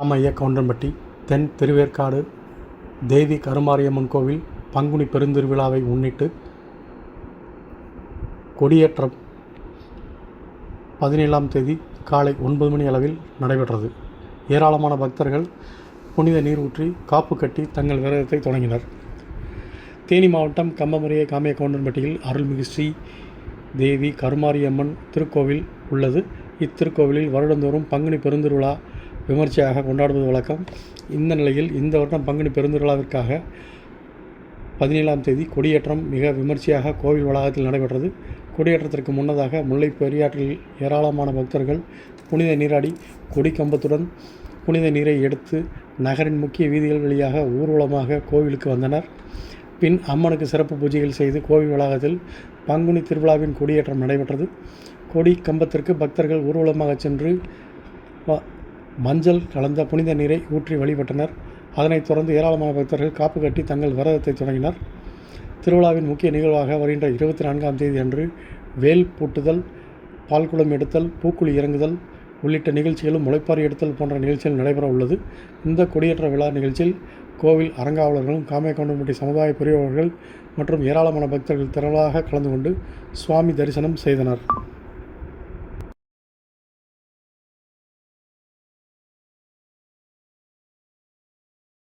ராமையா கவுண்டம்பட்டி தென் திருவேற்காடு தேவி கருமாரியம்மன் கோவில் பங்குனி பெருந்திருவிழாவை முன்னிட்டு கொடியேற்றம் 17ஆம் தேதி காலை 9 மணி அளவில் நடைபெற்றது. ஏராளமான பக்தர்கள் புனித நீர் ஊற்றி காப்பு கட்டி தங்கள் விரதத்தை தொடங்கினர். தேனி மாவட்டம் கம்பமரிய காமையா கவுண்டம்பட்டியில் அருள்மிகு ஸ்ரீ தேவி கருமாரியம்மன் திருக்கோவில் உள்ளது. இத்திருக்கோவிலில் வருடந்தோறும் பங்குனி பெருந்திருவிழா விமர்சையாக கொண்டாடுவது வழக்கம். இந்த நிலையில் இந்த வருடம் பங்குனி பெருந்திருவிழாவிற்காக 17ஆம் தேதி கொடியேற்றம் மிக விமர்சையாக கோவில் வளாகத்தில் நடைபெற்றது. கொடியேற்றத்திற்கு முன்னதாக முல்லை பெரியாற்றில் ஏராளமான பக்தர்கள் புனித நீராடி கொடி கம்பத்துடன் புனித நீரை எடுத்து நகரின் முக்கிய வீதிகள் வழியாக ஊர்வலமாக கோவிலுக்கு வந்தனர். பின் அம்மனுக்கு சிறப்பு பூஜைகள் செய்து கோவில் வளாகத்தில் பங்குனி திருவிழாவின் கொடியேற்றம் நடைபெற்றது. கொடி கம்பத்திற்கு பக்தர்கள் ஊர்வலமாக சென்று மஞ்சள் கலந்த புனித நீரை ஊற்றி வழிபட்டனர். அதனைத் தொடர்ந்து ஏராளமான பக்தர்கள் காப்பு கட்டி தங்கள் விரதத்தை தொடங்கினர். திருவிழாவின் முக்கிய நிகழ்வாக வருகின்ற 24ஆம் தேதி அன்று வேல் பூட்டுதல், பால்குடம் எடுத்தல், பூக்குழி இறங்குதல் உள்ளிட்ட நிகழ்ச்சிகளும் முளைப்பாரி எடுத்தல் போன்ற நிகழ்ச்சிகள் நடைபெற உள்ளது. இந்த கொடியேற்ற விழா நிகழ்ச்சியில் கோவில் அறங்காவலர்களும் காமையா கவுண்டம்பட்டி சமுதாய பெரியவர்கள் மற்றும் ஏராளமான பக்தர்கள் திரளாக கலந்து கொண்டு சுவாமி தரிசனம் செய்தனர்.